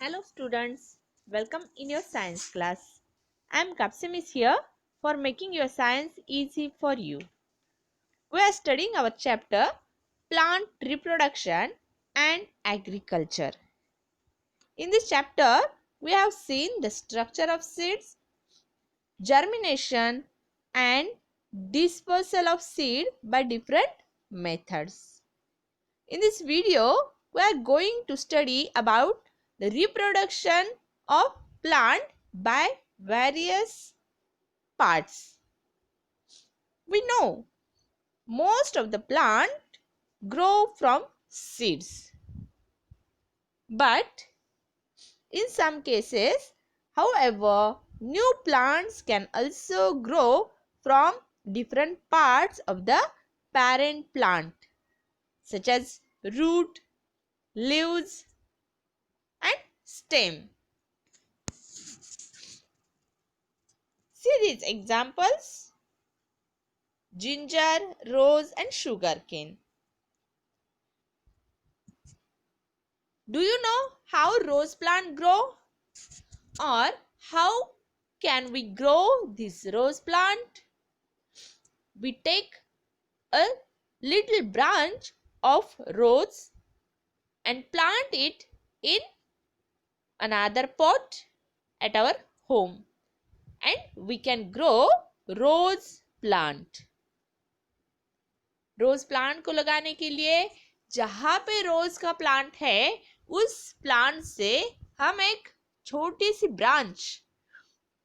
Hello students, welcome in your science class. I am Kapsim is here for making your science easy for you. We are studying our chapter Plant Reproduction and Agriculture. In this chapter, we have seen the structure of seeds, germination and dispersal of seed by different methods. In this video, we are going to study about the reproduction of plant by various parts. We know most of the plant grow from seeds, but in some cases, however, new plants can also grow from different parts of the parent plant, such as root, leaves and stem. See these examples: ginger, rose and sugarcane. Do you know how rose plant grow? Or how can we grow this rose plant? We take a little branch of rose and plant it in another pot at our home and we can grow rose plant. Rose plant को लगाने के लिए जहां पे रोज का plant है उस plant से हम एक छोटी सी ब्रांच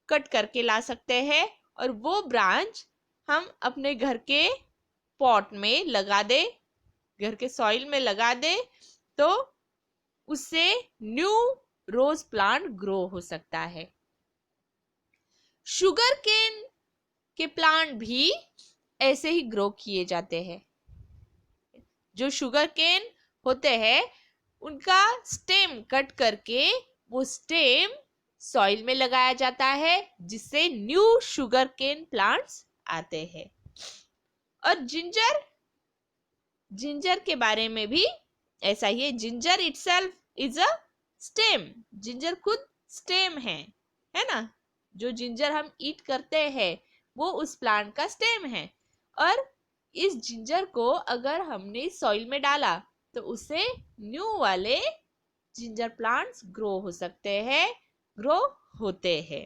कट करके ला सकते हैं और वो ब्रांच हम अपने घर के पॉट में लगा दे, घर के सॉइल में लगा दे तो उससे न्यू रोज प्लांट ग्रो हो सकता है। शुगर केन के प्लांट भी ऐसे ही ग्रो किए जाते हैं। जो शुगर केन होते हैं उनका स्टेम कट करके वो स्टेम सॉइल में लगाया जाता है जिससे न्यू शुगर केन प्लांट्स आते हैं। और जिंजर के बारे में भी ऐसा ही है। Ginger itself is a stem. Ginger खुद स्टेम है ना। जो जिंजर हम ईट करते हैं वो उस प्लांट का स्टेम है और इस जिंजर को अगर हमने सॉइल में डाला तो उससे न्यू वाले जिंजर प्लांट्स ग्रो हो सकते हैं, ग्रो होते हैं।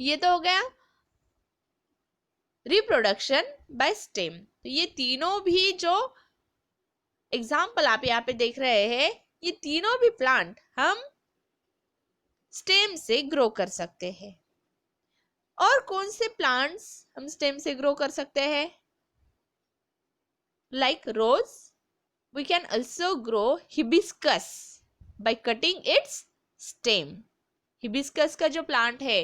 ये तो हो गया रिप्रोडक्शन बाय स्टेम। तो ये तीनों भी जो एग्जाम्पल आप यहाँ पे देख रहे हैं ये तीनों भी प्लांट हम स्टेम से ग्रो कर सकते हैं। और कौन से प्लांट्स हम स्टेम से ग्रो कर सकते हैं? Like rose, we can also grow hibiscus by cutting its stem. Hibiscus का जो प्लांट है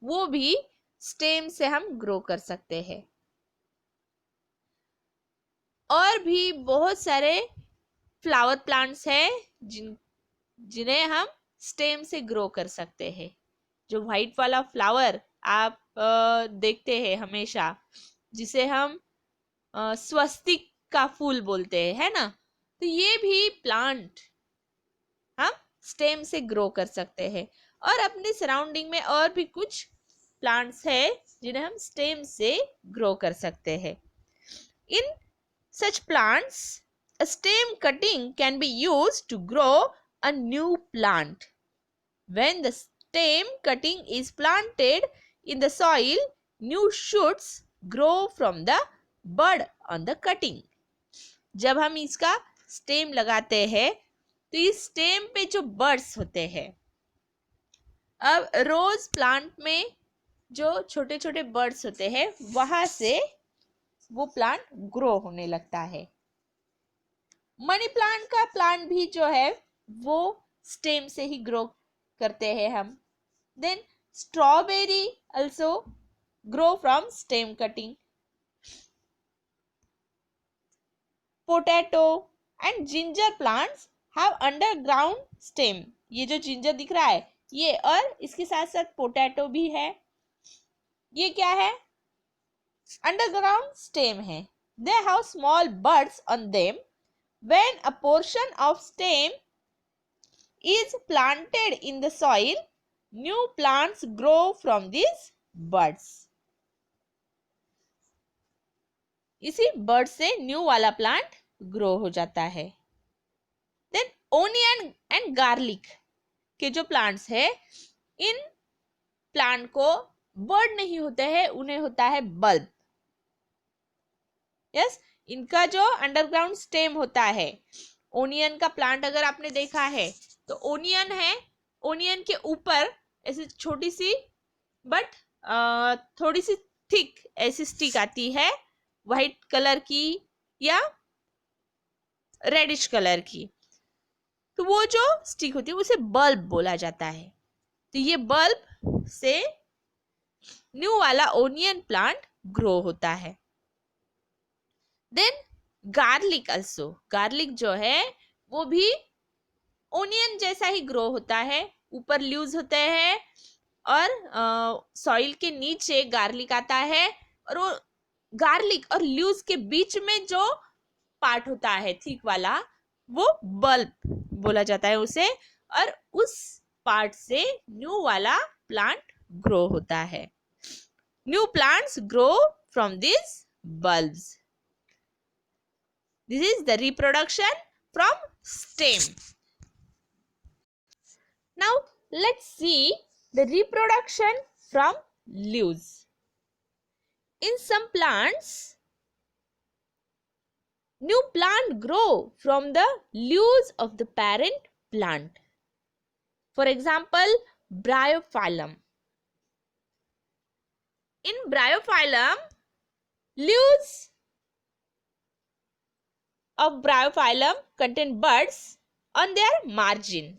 वो भी स्टेम से हम ग्रो कर सकते हैं। और भी बहुत सारे फ्लावर प्लांट्स हैं जिन्हें हम स्टेम से ग्रो कर सकते हैं। जो व्हाइट वाला फ्लावर आप देखते हैं हमेशा, जिसे हम स्वस्तिक का फूल बोलते हैं, है ना। तो ये भी प्लांट हम स्टेम से ग्रो कर सकते हैं। और अपने सराउंडिंग में और भी कुछ प्लांट्स है जिन्हें हम स्टेम से ग्रो कर सकते हैं। इन such plants, a stem cutting can be used to grow a new plant. When the stem cutting is planted in the soil, new shoots grow from the bud on the cutting. जब हम इसका stem लगाते हैं तो इस stem पे जो birds होते हैं, अब रोज प्लांट में जो छोटे छोटे बर्ड्स होते हैं वहां से वो प्लांट ग्रो होने लगता है। मनी प्लांट का प्लांट भी जो है वो स्टेम से ही ग्रो करते हैं हम। Then strawberry also grow from stem cutting. Potato and ginger plants have underground stem. ये जो जिंजर दिख रहा है ये, और इसके साथ साथ पोटैटो भी है। ये क्या है? अंडरग्राउंड स्टेम है। They have small buds on them. When a portion of stem is planted in the soil, new plants grow from these buds. इसी बर्ड से न्यू वाला प्लांट ग्रो हो जाता है. देन ओनियन एंड गार्लिक के जो plants है, in plant को बर्ड नहीं होते हैं, उन्हें होता है बल्ब. यस, इनका जो अंडरग्राउंड स्टेम होता है, ओनियन का प्लांट अगर आपने देखा है तो ओनियन है, ओनियन के ऊपर ऐसी छोटी सी बट थोड़ी सी थिक ऐसी स्टिक आती है, व्हाइट कलर की या रेडिश कलर की. तो वो जो स्टिक होती है उसे बल्ब बोला जाता है. तो ये बल्ब से न्यू वाला ओनियन प्लांट ग्रो होता है. देन गार्लिक अल्सो, गार्लिक जो है वो भी ओनियन जैसा ही ग्रो होता है. ऊपर लीव्स होते हैं और सॉइल के नीचे गार्लिक आता है, और वो गार्लिक और लीव्स के बीच में जो पार्ट होता है थिक वाला, वो बल्ब बोला जाता है उसे, और उस पार्ट से न्यू वाला प्लांट ग्रो होता है. New plants grow from this bulbs. This is the reproduction from stem. Now let's see the reproduction from leaves. In some plants, new plant grow from the leaves of the parent plant. For example, Bryophyllum. In Bryophyllum, leaves of Bryophyllum contain buds on their margin.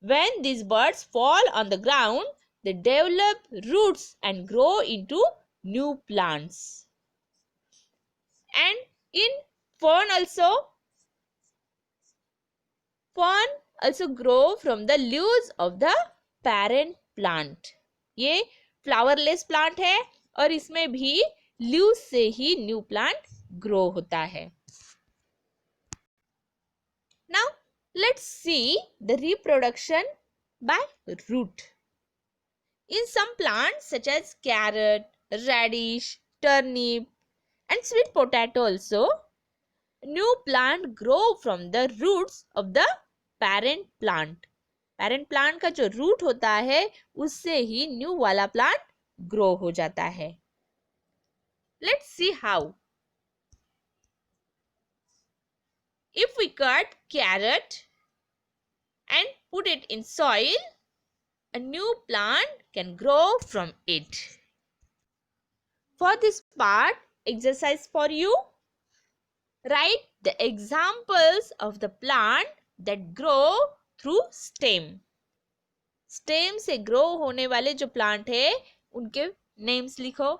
When these buds fall on the ground, they develop roots and grow into new plants. And in fern also grow from the leaves of the parent plant. ये flowerless plant है और इसमें भी leaves से ही new plant grow होता है. Now let's see the reproduction by root. In some plants such as carrot, radish, turnip and sweet potato also, new plant grow from the roots of the parent plant. Parent plant का जो root होता है उससे ही new वाला plant grow हो जाता है. Let's see how. If we cut carrot and put it in soil, a new plant can grow from it. For this part, exercise for you. Write the examples of the plant that grow through stem. Stem से grow होने वाले जो plant है उनके names लिखो.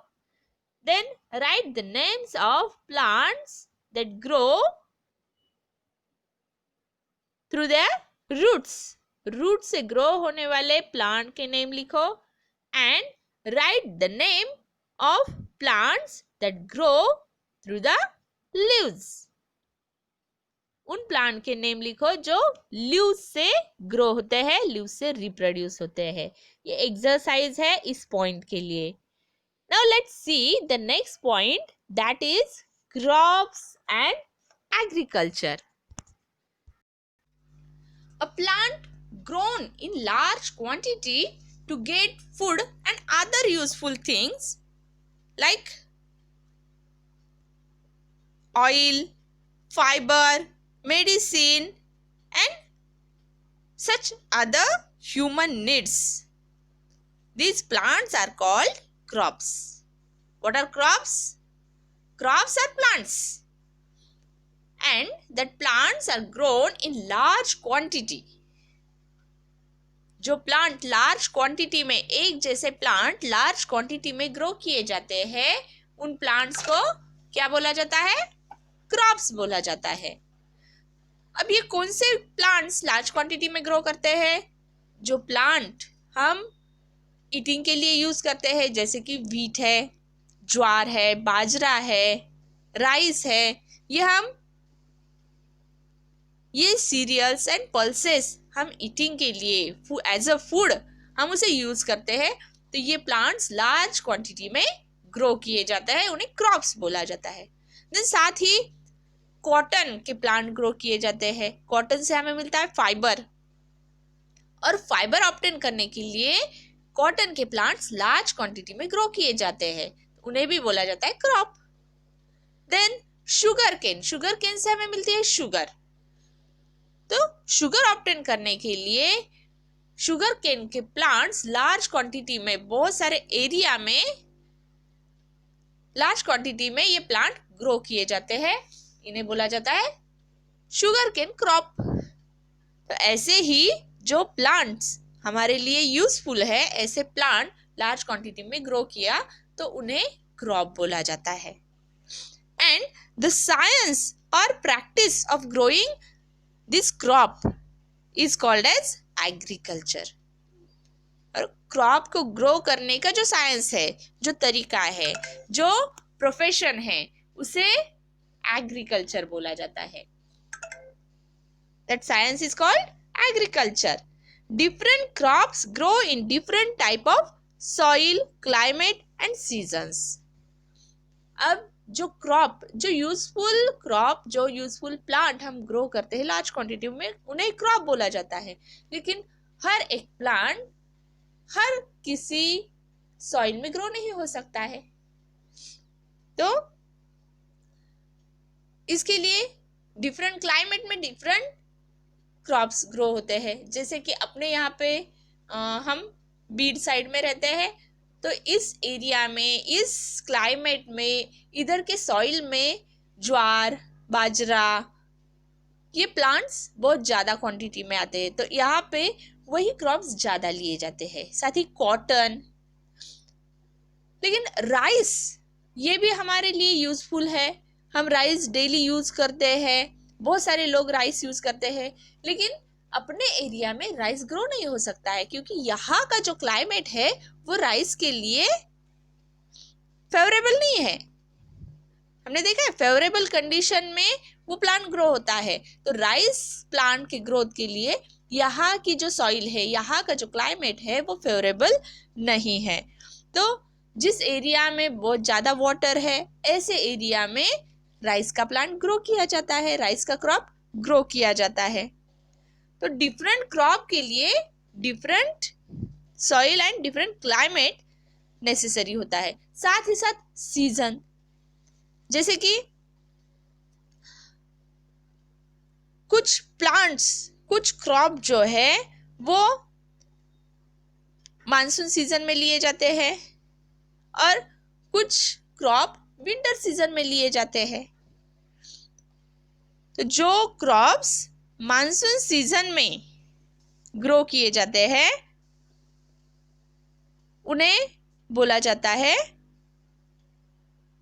Then write the names of plants that grow through their roots. Roots से grow होने वाले plant के name लिखो and write the name of plants that grow through the leaves. उन प्लांट के नेम लिखो जो लीव्स से ग्रो होते हैं, लीव्स से रिप्रोड्यूस होते हैं. ये एक्सरसाइज है इस पॉइंट के लिए. Now let's see the next point, that is crops and agriculture. A plant grown in large quantity to get food and other useful things like oil, fiber, medicine and such other human needs. These plants are called crops. What are crops? Crops are plants, and that plants are grown in large quantity. जो plant large quantity में, एक जैसे plant large quantity में grow किए जाते हैं, उन plants को क्या बोला जाता है? क्रॉप्स बोला जाता है. अब ये कौन से प्लांट्स लार्ज क्वांटिटी में ग्रो करते हैं? जो प्लांट हम ईटिंग के लिए यूज करते हैं, जैसे कि व्हीट है, ज्वार है, बाजरा है, राइस है, ये हम ये सीरियल्स एंड पल्सेस हम ईटिंग के लिए एज अ फूड हम उसे यूज करते हैं, तो ये प्लांट्स लार्ज क्वांटिटी में ग्रो किए जाते हैं, उन्हें क्रॉप्स बोला जाता है। देन साथ ही कॉटन के प्लांट ग्रो किए जाते हैं। कॉटन से हमें मिलता है फाइबर, और फाइबर ऑब्टेन करने के लिए कॉटन के प्लांट्स लार्ज क्वांटिटी में ग्रो किए जाते हैं, उन्हें भी बोला जाता है क्रॉप। देन शुगर केन से हमें मिलती है शुगर। तो शुगर ऑब्टेन करने के लिए शुगर केन के प्लांट्स लार्ज क्वांटिटी में, बहुत सारे एरिया में लार्ज क्वांटिटी में ये प्लांट ग्रो किए जाते हैं, इन्हें बोला जाता है शुगर केन क्रॉप। तो ऐसे ही जो प्लांट्स हमारे लिए यूजफुल है, ऐसे प्लांट लार्ज क्वांटिटी में ग्रो किया तो उन्हें क्रॉप बोला जाता है। एंड द साइंस और practice of growing this crop is called as agriculture. और क्रॉप को ग्रो करने का जो साइंस है, जो तरीका है, जो प्रोफेशन है, उसे एग्रीकल्चर बोला जाता है। That science is called agriculture. Different crops grow in different type of soil, climate and seasons. अब जो यूजफुल प्लांट हम ग्रो करते हैं लार्ज क्वांटिटी में, उन्हें क्रॉप बोला जाता है। लेकिन हर एक प्लांट हर किसी सॉइल में ग्रो नहीं हो सकता है, तो इसके लिए डिफरेंट क्लाइमेट में डिफरेंट क्रॉप्स ग्रो होते हैं। जैसे कि अपने यहाँ पे हम बीड साइड में रहते हैं, तो इस एरिया में, इस क्लाइमेट में, इधर के सॉइल में ज्वार, बाजरा, ये प्लांट्स बहुत ज़्यादा क्वांटिटी में आते हैं, तो यहाँ पे वही क्रॉप्स ज़्यादा लिए जाते हैं। साथ ही कॉटन, लेकिन राइस ये भी हमारे लिए यूजफुल है। हम राइस डेली यूज करते हैं, बहुत सारे लोग राइस यूज करते हैं, लेकिन अपने एरिया में राइस ग्रो नहीं हो सकता है, क्योंकि यहाँ का जो क्लाइमेट है वो राइस के लिए फेवरेबल नहीं है। हमने देखा है फेवरेबल कंडीशन में वो प्लांट ग्रो होता है, तो राइस प्लांट के ग्रोथ के लिए यहाँ की जो सॉइल है, यहाँ का जो क्लाइमेट है वो फेवरेबल नहीं है। तो जिस एरिया में बहुत ज़्यादा वाटर है, ऐसे एरिया में राइस का प्लांट ग्रो किया जाता है, राइस का क्रॉप ग्रो किया जाता है। तो डिफरेंट क्रॉप के लिए different soil and different climate necessary होता है। साथ ही साथ सीजन, जैसे कि कुछ प्लांट्स, कुछ क्रॉप जो है वो मानसून सीजन में लिए जाते हैं और कुछ क्रॉप विंटर सीजन में लिए जाते हैं। तो जो क्रॉप्स मानसून सीजन में ग्रो किए जाते हैं उन्हें बोला जाता है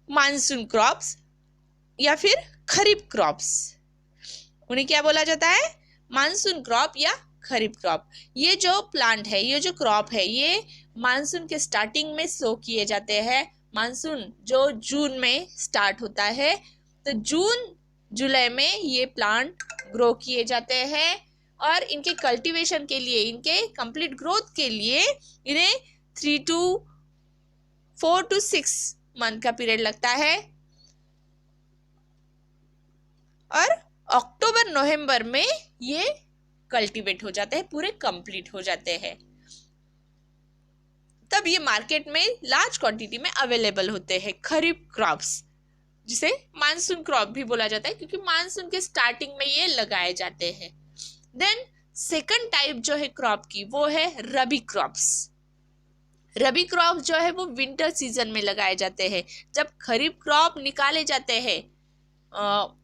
मानसून क्रॉप्स या फिर खरीफ क्रॉप्स। उन्हें क्या बोला जाता है? मानसून क्रॉप या खरीफ क्रॉप। ये जो प्लांट है, ये जो क्रॉप है, ये मानसून के स्टार्टिंग में सो किए जाते हैं। मानसून जो जून में स्टार्ट होता है, तो जून जुलाई में ये प्लांट ग्रो किए जाते हैं और इनके कल्टीवेशन के लिए, इनके कंप्लीट ग्रोथ के लिए इन्हें 4 to 6 मंथ का पीरियड लगता है और अक्टूबर नवंबर में ये कल्टीवेट हो जाते हैं, पूरे कंप्लीट हो जाते हैं। तब ये मार्केट में लार्ज क्वांटिटी में अवेलेबल होते हैं खरीफ क्रॉप्स, जिसे मानसून क्रॉप भी बोला जाता है, क्योंकि मानसून के स्टार्टिंग में ये लगाए जाते हैं। देन सेकंड टाइप जो है क्रॉप की, वो है रबी क्रॉप्स। रबी क्रॉप जो है वो विंटर सीजन में लगाए जाते हैं। जब खरीफ क्रॉप निकाले जाते हैं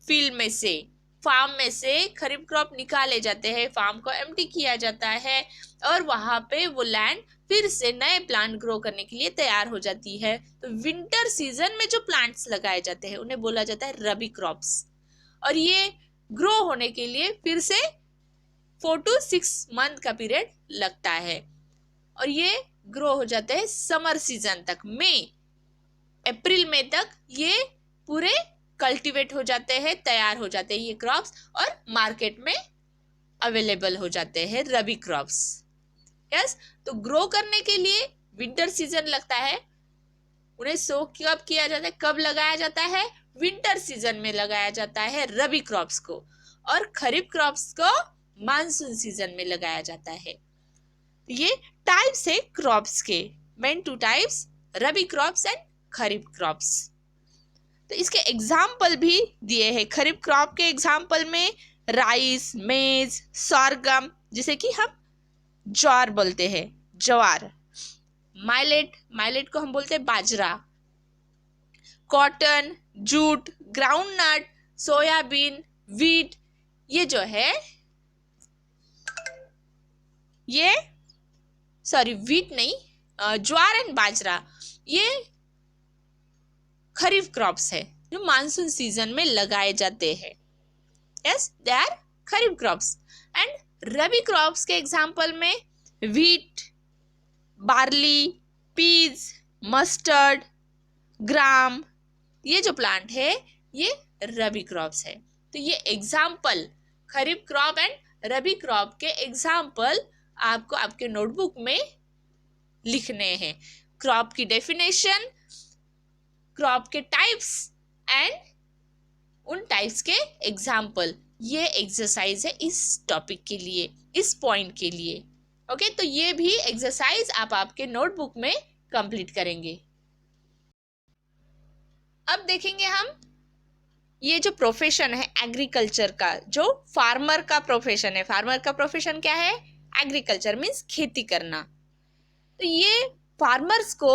फील्ड में से, फार्म में से खरीफ क्रॉप निकाले जाते हैं, फार्म को एम्प्टी किया जाता है और वहां पे वो लैंड फिर से नए प्लांट ग्रो करने के लिए तैयार हो जाती है। तो विंटर सीजन में जो प्लांट्स लगाए जाते हैं उन्हें बोला जाता है रबी क्रॉप्स, और ये ग्रो होने के लिए फिर से 4 to 6 मंथ का पीरियड लगता है और ये ग्रो हो जाते हैं समर सीजन तक। मई अप्रैल मई तक ये पूरे कल्टीवेट हो जाते हैं, तैयार हो जाते हैं ये क्रॉप्स और मार्केट में अवेलेबल हो जाते हैं रबी क्रॉप्स। यस, तो ग्रो करने के लिए विंटर सीजन लगता है। उन्हें सो कब किया जाता है, कब लगाया जाता है? विंटर सीजन में लगाया जाता है रबी क्रॉप्स को, और खरीफ क्रॉप्स को मानसून सीजन में लगाया जाता है। ये टाइप्स है क्रॉप्स के, main two types, rabi crops and kharif crops. तो इसके एग्जाम्पल भी दिए हैं। खरीफ क्रॉप के एग्जाम्पल में राइस, मेज, सोरगम, जिसे कि हम ज्वार बोलते हैं, ज्वार। माइलेट को हम बोलते हैं बाजरा। Cotton, jute, groundnut, soybean, wheat, ये जो है ये वीट नहीं, ज्वार एंड बाजरा, ये खरीफ क्रॉप्स है जो मानसून सीजन में लगाए जाते हैं। Yes, they are kharif crops. And rabi crops के एग्जाम्पल में wheat, barley, peas, mustard, gram, ये जो प्लांट है ये रबी क्रॉप्स है। तो ये example, kharif crop and rabi crop के एग्जाम्पल आपको आपके नोटबुक में लिखने हैं। क्रॉप की डेफिनेशन, क्रॉप के टाइप्स एंड उन टाइप्स के एग्जाम्पल, ये एक्सरसाइज है इस टॉपिक के लिए, इस पॉइंट के लिए। ओके, तो ये भी एक्सरसाइज आप आपके नोटबुक में कंप्लीट करेंगे। अब देखेंगे हम ये जो प्रोफेशन है एग्रीकल्चर का, जो फार्मर का प्रोफेशन है। फार्मर का प्रोफेशन क्या है? एग्रीकल्चर मीन्स खेती करना। तो ये फार्मर्स को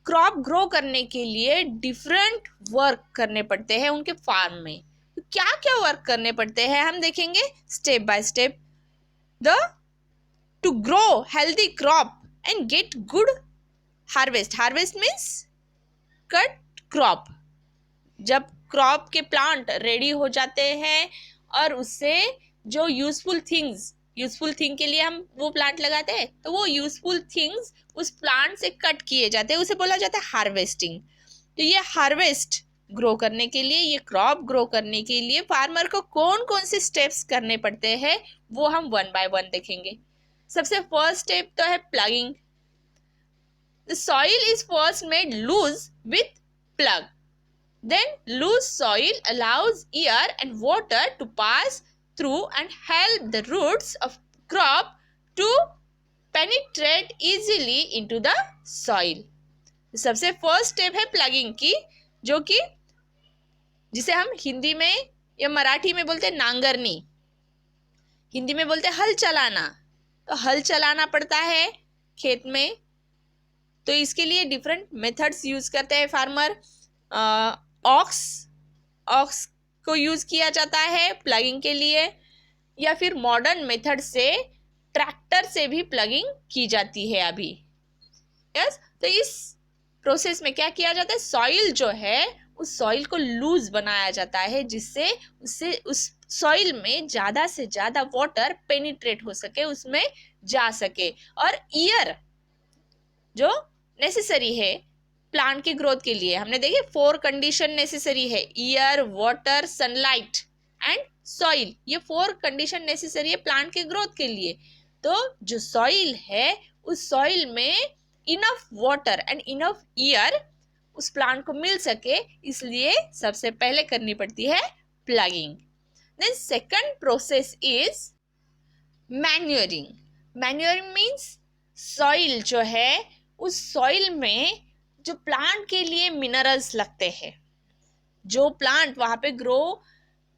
क्रॉप ग्रो करने के लिए डिफरेंट वर्क करने पड़ते हैं उनके फार्म में। तो क्या क्या वर्क करने पड़ते हैं हम देखेंगे step by step. To grow healthy crop and get good harvest. Harvest means cut crop. जब क्रॉप के प्लांट रेडी हो जाते हैं और उससे जो यूजफुल थिंग के लिए हम वो प्लांट लगाते हैं, तो वो यूजफुल थिंग्स उस प्लांट से कट किए जाते हैं, उसे बोला जाता है हार्वेस्टिंग। तो ये हार्वेस्ट ग्रो करने के लिए, ये क्रॉप ग्रो करने के लिए फार्मर को कौन कौन से स्टेप्स करने पड़ते हैं वो हम वन बाय वन देखेंगे। सबसे फर्स्ट स्टेप तो है ploughing. The soil is first made loose with plough. Then loose soil allows air and water to pass through and help the roots of crop to penetrate easily into the soil. सबसे first step है plugging की, जो कि जिसे हम हिंदी में या मराठी में बोलते हैं नांगरनी, हिंदी में बोलते हैं हल चलाना। तो हल चलाना पड़ता है खेत में, तो इसके लिए डिफरेंट मेथड्स यूज करते हैं फार्मर। ऑक्स को यूज किया जाता है प्लगिंग के लिए, या फिर मॉडर्न मेथड से ट्रैक्टर से भी प्लगिंग की जाती है अभी। यस, तो इस प्रोसेस में क्या किया जाता है, सॉइल जो है उस सॉइल को लूज बनाया जाता है, जिससे उससे उस सॉइल में ज्यादा से ज्यादा वाटर पेनिट्रेट हो सके, उसमें जा सके, और ईयर जो नेसेसरी है प्लांट की ग्रोथ के लिए। हमने देखे 4 कंडीशन नेसेसरी है, air, water, sunlight and soil. ये 4 कंडीशन नेसेसरी है प्लांट के ग्रोथ के लिए। तो जो सॉइल है उस सॉइल में enough water and enough air उस प्लांट को मिल सके, इसलिए सबसे पहले करनी पड़ती है ploughing. Then second process is manuring. Manuring means soil जो है उस सॉइल में जो प्लांट के लिए मिनरल्स लगते हैं, जो प्लांट वहां पे ग्रो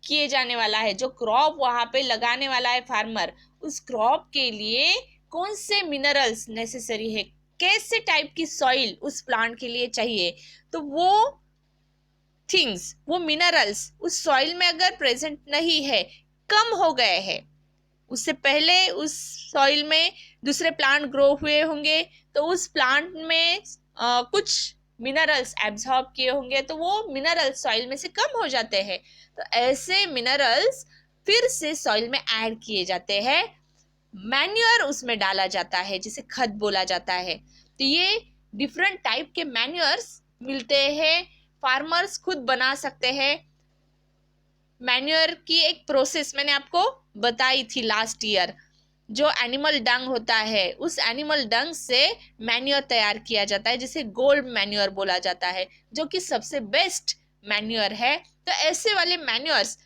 किए जाने वाला है, जो क्रॉप वहां पे लगाने वाला है फार्मर, उस क्रॉप के लिए कौन से मिनरल्स नेसेसरी है, कैसे टाइप की सॉइल उस प्लांट के लिए चाहिए, तो वो थिंग्स, वो मिनरल्स उस सॉइल में अगर प्रेजेंट नहीं है, कम हो गए हैं, उससे पहले उस सॉइल में दूसरे प्लांट ग्रो हुए होंगे, तो उस प्लांट में कुछ मिनरल्स एब्जॉर्ब किए होंगे, तो वो मिनरल्स सॉइल में से कम हो जाते हैं। तो ऐसे मिनरल्स फिर से सॉइल में ऐड किए जाते हैं, मैन्योर उसमें डाला जाता है, जिसे खाद बोला जाता है। तो ये डिफरेंट टाइप के मैन्योर्स मिलते हैं फार्मर्स खुद बना सकते हैं। मैन्योर की एक प्रोसेस मैंने आपको बताई थी लास्ट ईयर, जो एनिमल डंग होता है उस एनिमल डंग से मैन्योर तैयार किया जाता है जिसे गोल्ड मैन्योर बोला जाता है, जो कि सबसे बेस्ट मैन्योर है। तो ऐसे वाले मैन्योर्स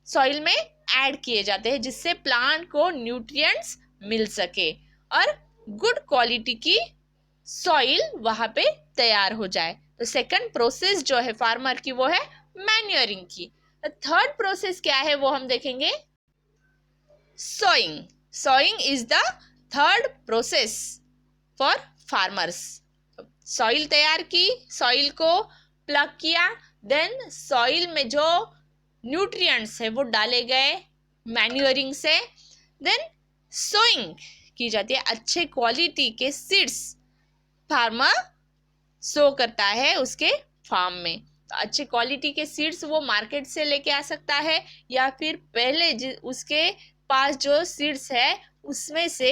सॉइल में ऐड किए जाते हैं जिससे प्लांट को न्यूट्रिएंट्स मिल सके और गुड क्वालिटी की सॉइल वहां पे तैयार हो जाए। तो सेकंड प्रोसेस जो है फार्मर की वो है मैन्योरिंग की। थर्ड प्रोसेस क्या है वो हम देखेंगे, sowing. Sowing is the third process for farmers. Soil तैयार की, सॉइल को प्लग किया, देन सॉइल में जो न्यूट्रिएंट्स है वो डाले गए मैन्योरिंग से, देन सोइंग की जाती है। अच्छे क्वालिटी के सीड्स फार्मर सो करता है उसके फार्म में। तो अच्छे क्वालिटी के सीड्स वो मार्केट से लेके आ सकता है या फिर पहले उसके पास जो सीड्स है उसमें से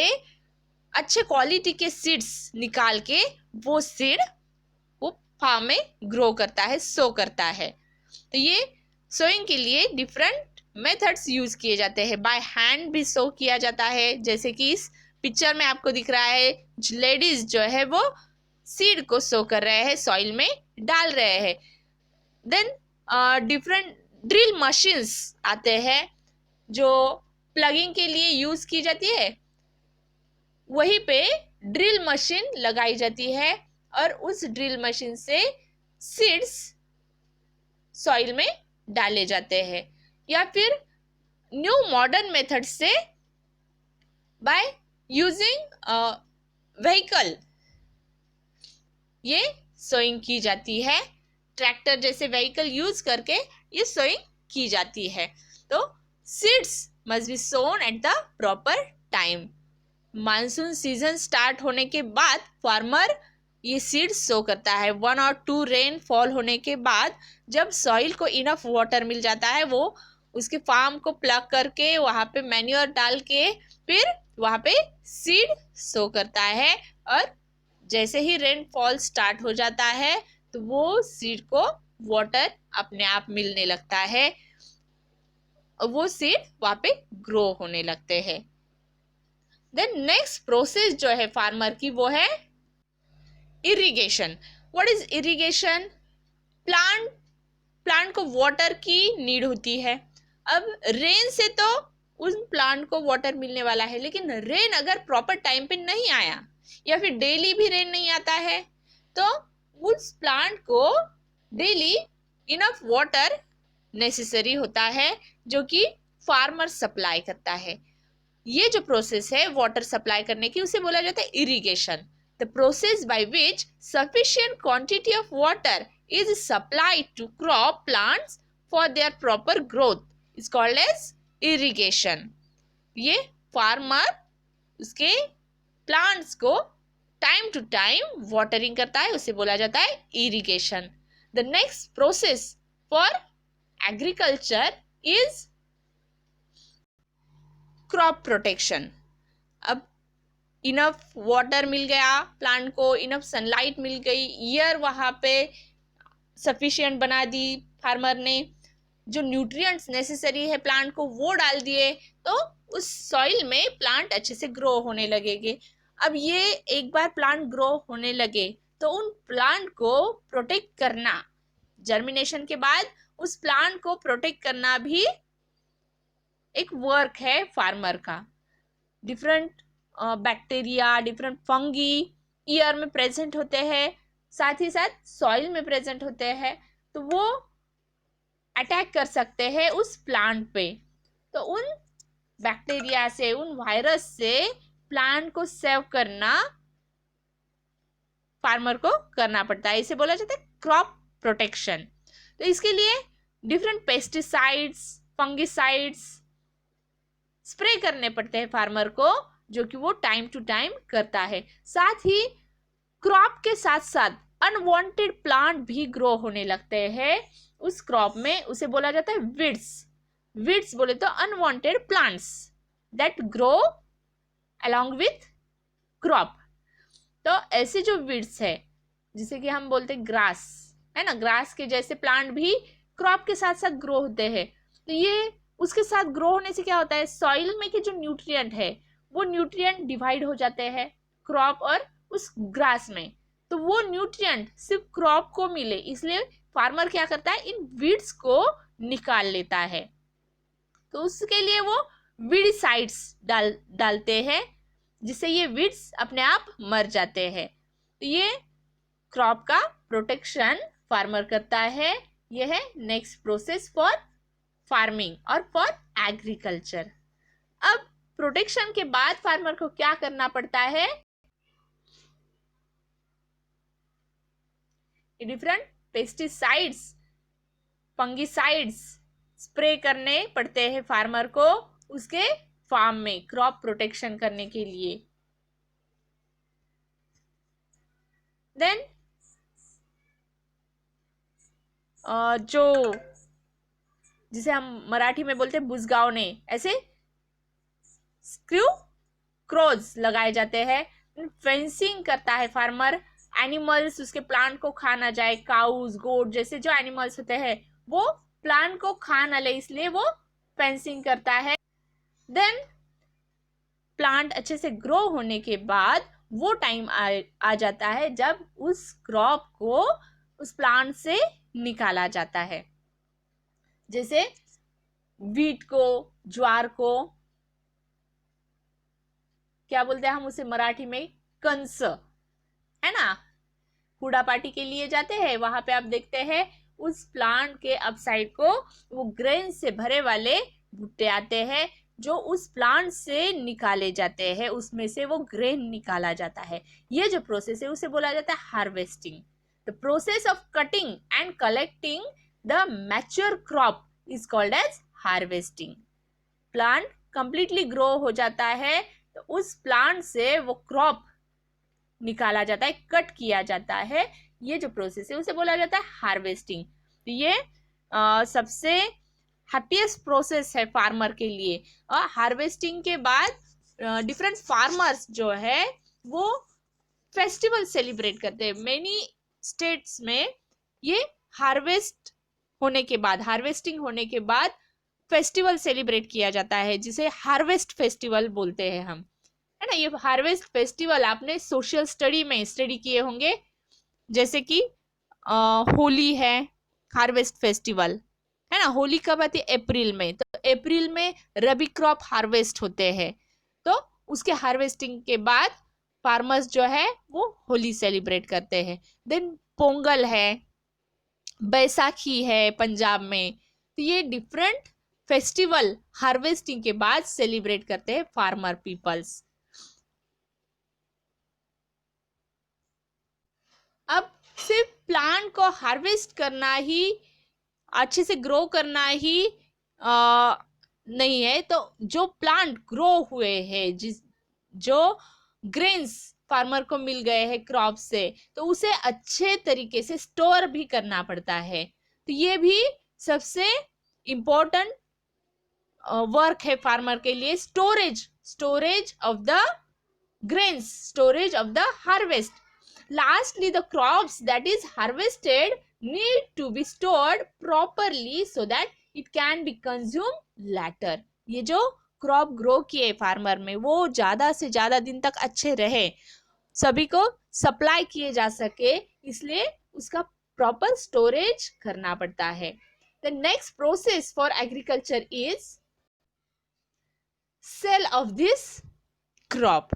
अच्छे क्वालिटी के सीड्स निकाल के वो सीड वो फार्म में ग्रो करता है, सो करता है। तो ये सोइंग के लिए डिफरेंट मेथड्स यूज किए जाते हैं। बाय हैंड भी सो किया जाता है, जैसे कि इस पिक्चर में आपको दिख रहा है लेडीज जो है वो सीड को सो कर रहे हैं, सॉइल में डाल रहे हैं। देन डिफरेंट ड्रिल मशीन्स आते हैं जो प्लगिंग के लिए यूज की जाती है, वहीं पे ड्रिल मशीन लगाई जाती है और उस ड्रिल मशीन से सीड्स सॉइल में डाले जाते हैं। या फिर न्यू मॉडर्न मेथड से बाय यूजिंग व्हीकल ये सोइंग की जाती है। ट्रैक्टर जैसे व्हीकल यूज करके ये सोइंग की जाती है। तो seeds must be sown at the proper time. Monsoon season start होने के बाद फार्मर ये सीड्स सो करता है। 1 और 2 रेन फॉल होने के बाद जब सॉइल को इनफ वाटर मिल जाता है वो उसके फार्म को प्लग करके वहां पे मैन्योर डाल के फिर वहां पे सीड सो करता है और जैसे ही रेनफॉल स्टार्ट हो जाता है तो वो सीड को वाटर अपने आप मिलने लगता है और वो सीड वहां पे ग्रो होने लगते हैं। देन नेक्स्ट प्रोसेस जो है फार्मर की वो है irrigation. What is irrigation? Plant को वाटर की नीड होती है। अब रेन से तो उस प्लांट को वाटर मिलने वाला है, लेकिन रेन अगर प्रॉपर टाइम पे नहीं आया या फिर डेली भी रेन नहीं आता है तो उस प्लांट को डेली इनफ वाटर नेसेसरी होता है जो कि फार्मर सप्लाई करता है। ये जो प्रोसेस है वाटर सप्लाई करने की उसे बोला जाता है irrigation. The process by which sufficient quantity of water is supplied to crop plants for their proper growth is called as irrigation. ये फार्मर उसके प्लांट्स को टाइम टू टाइम वाटरिंग करता है, उसे बोला जाता है irrigation. The next process for agriculture is crop protection. अब इनफ वाटर मिल गया प्लांट को, इनफ सनलाइट मिल गई, ईयर वहां पे सफिशिएंट बना दी फार्मर ने, जो न्यूट्रिएंट्स नेसेसरी है प्लांट को वो डाल दिए, तो उस सॉइल में प्लांट अच्छे से ग्रो होने लगेंगे। अब ये एक बार प्लांट ग्रो होने लगे तो उन प्लांट को प्रोटेक्ट करना, जर्मिनेशन के बाद उस प्लांट को प्रोटेक्ट करना भी एक वर्क है फार्मर का। Different bacteria, different fungi year में प्रेजेंट होते हैं, साथ ही साथ सॉइल में प्रेजेंट होते हैं, तो वो अटैक कर सकते हैं उस प्लांट पे। तो उन बैक्टीरिया से, उन वायरस से प्लांट को सेव करना फार्मर को करना पड़ता है, इसे बोला जाता है क्रॉप प्रोटेक्शन। तो इसके लिए डिफरेंट पेस्टिसाइड्स, फंगिसाइड्स स्प्रे करने पड़ते हैं फार्मर को, जो कि वो टाइम टू टाइम करता है। साथ ही क्रॉप के साथ साथ अनवांटेड प्लांट भी ग्रो होने लगते हैं उस क्रॉप में, उसे बोला जाता है वीड्स। वीड्स बोले तो unwanted plants that grow along with crop। तो ऐसे जो वीड्स है जिसे कि हम बोलते हैं ग्रास, है ना, ग्रास के जैसे प्लांट भी क्रॉप के साथ साथ ग्रो होते हैं। तो ये उसके साथ ग्रो होने से क्या होता है, सॉइल में के जो न्यूट्रिएंट है वो न्यूट्रिएंट डिवाइड हो जाते हैं क्रॉप और उस ग्रास में। तो वो न्यूट्रिएंट सिर्फ क्रॉप को मिले, इसलिए फार्मर क्या करता है, इन वीड्स को निकाल लेता है। तो उसके लिए वो वीडसाइड्स डालते हैं, जिससे ये वीड्स अपने आप मर जाते हैं। तो ये क्रॉप का प्रोटेक्शन फार्मर करता है। यह है नेक्स्ट प्रोसेस फॉर फार्मिंग और फॉर एग्रीकल्चर। अब प्रोटेक्शन के बाद फार्मर को क्या करना पड़ता है, डिफरेंट पेस्टिसाइड्स, फंगिसाइड्स स्प्रे करने पड़ते हैं फार्मर को उसके फार्म में क्रॉप प्रोटेक्शन करने के लिए। देन जो जिसे हम मराठी में बोलते हैं बुजगावने, ऐसे स्क्रू क्रोज लगाए जाते हैं। फेंसिंग करता है फार्मर, एनिमल्स उसके प्लांट को खा ना जाए, काउज गोट जैसे जो एनिमल्स होते हैं वो प्लांट को खा ना ले, इसलिए वो फेंसिंग करता है। देन प्लांट अच्छे से ग्रो होने के बाद वो टाइम आ जाता है जब उस क्रॉप को उस प्लांट से निकाला जाता है। जैसे वीट को, ज्वार को क्या बोलते हैं हम उसे मराठी में, कंस, है ना। कूड़ा पार्टी के लिए जाते हैं, वहां पे आप देखते हैं उस प्लांट के अपसाइड को वो ग्रेन से भरे वाले भुट्टे आते हैं जो उस प्लांट से निकाले जाते हैं, उसमें से वो ग्रेन निकाला जाता है। ये जो प्रोसेस है उसे बोला जाता है harvesting. The process of cutting and collecting the mature crop is called as harvesting. Plant completely grow हो जाता है तो उस प्लांट से वो क्रॉप निकाला जाता है, कट किया जाता है। ये जो प्रोसेस है उसे बोला जाता है हार्वेस्टिंग। तो ये सबसे हैप्पीएस्ट प्रोसेस है फार्मर के लिए। और हार्वेस्टिंग के बाद डिफरेंट फार्मर्स जो है वो फेस्टिवल सेलिब्रेट करते हैं। मेनी स्टेट्स में ये हार्वेस्टिंग होने के बाद फेस्टिवल सेलिब्रेट किया जाता है, जिसे हार्वेस्ट फेस्टिवल बोलते हैं हम, है ना। ये हार्वेस्ट फेस्टिवल आपने सोशल स्टडी में स्टडी किए होंगे, जैसे कि होली है हार्वेस्ट फेस्टिवल, है ना। होली कब आती है, अप्रैल में। तो अप्रैल में रबी क्रॉप हार्वेस्ट होते हैं, तो उसके हार्वेस्टिंग के बाद फार्मर्स जो है वो होली सेलिब्रेट करते हैं। देन पोंगल है, बैसाखी है पंजाब में। तो ये डिफरेंट फेस्टिवल हार्वेस्टिंग के बाद सेलिब्रेट करते हैं फार्मर पीपल्स। अब सिर्फ प्लांट को हार्वेस्ट करना ही, अच्छे से ग्रो करना ही नहीं है, तो जो प्लांट ग्रो हुए हैं, जो ग्रेन्स फार्मर को मिल गए हैं क्रॉप से, तो उसे अच्छे तरीके से स्टोर भी करना पड़ता है। तो ये भी सबसे इम्पोर्टेंट वर्क है फार्मर के लिए, storage of the grains, storage of the harvest. Lastly, the crops that is harvested need to be stored properly so that it can be consumed later. ये जो क्रॉप ग्रो किए farmer में वो ज्यादा से ज्यादा दिन तक अच्छे रहे, सभी को सप्लाई किए जा सके, इसलिए उसका प्रॉपर स्टोरेज करना पड़ता है। The next process for agriculture is sale of this crop,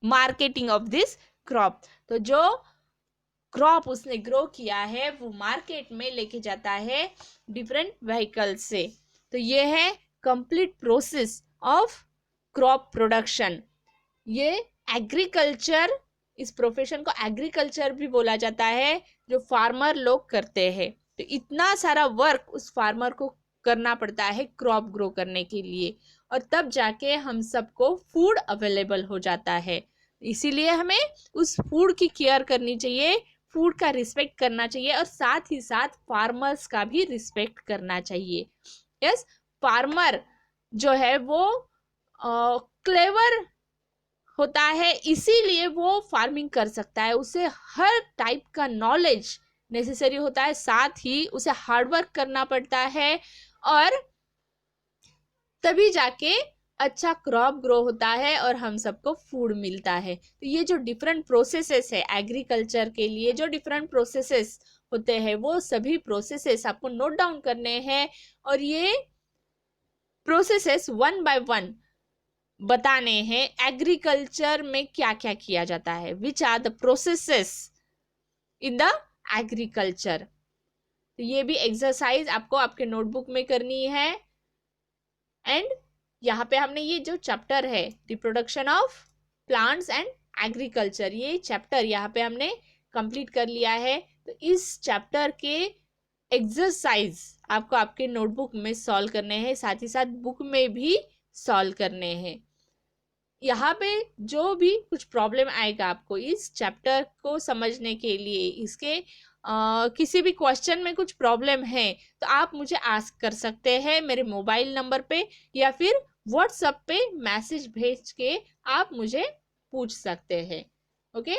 marketing of this crop. तो जो क्रॉप उसने ग्रो किया है वो मार्केट में लेके जाता है डिफरेंट व्हीकल से। तो ये है complete process of crop production. ये एग्रीकल्चर, इस प्रोफेशन को एग्रीकल्चर भी बोला जाता है, जो फार्मर लोग करते हैं। तो इतना सारा वर्क उस फार्मर को करना पड़ता है क्रॉप ग्रो करने के लिए, और तब जाके हम सबको फूड अवेलेबल हो जाता है। इसीलिए हमें उस फूड की केयर करनी चाहिए, फूड का रिस्पेक्ट करना चाहिए, और साथ ही साथ फार्मर्स का भी रिस्पेक्ट करना चाहिए। यस, फार्मर जो है वो क्लेवर होता है, इसीलिए वो फार्मिंग कर सकता है। उसे हर टाइप का नॉलेज नेसेसरी होता है, साथ ही उसे हार्डवर्क करना पड़ता है, और तभी जाके अच्छा क्रॉप ग्रो होता है और हम सबको फूड मिलता है। तो ये जो डिफरेंट प्रोसेसेस है एग्रीकल्चर के लिए, जो डिफरेंट प्रोसेसेस होते हैं, वो सभी प्रोसेसेस आपको नोट डाउन करने हैं, और ये प्रोसेसेस वन बाय वन बताने हैं एग्रीकल्चर में क्या क्या किया जाता है, which are the processes in the agriculture. तो ये भी एक्सरसाइज आपको आपके नोटबुक में करनी है। एंड यहाँ पे हमने ये जो चैप्टर है reproduction of plants and agriculture, ये चैप्टर यहाँ पे हमने कंप्लीट कर लिया है। तो इस चैप्टर के एक्सरसाइज आपको आपके नोटबुक में सॉल्व करने हैं, साथ ही साथ बुक में भी सॉल्व करने हैं। यहाँ पे जो भी कुछ प्रॉब्लम आएगा आपको इस चैप्टर को समझने के लिए, इसके किसी भी क्वेश्चन में कुछ प्रॉब्लम है तो आप मुझे आस्क कर सकते हैं मेरे मोबाइल नंबर पे, या फिर व्हाट्सएप पे मैसेज भेज के आप मुझे पूछ सकते हैं। ओके।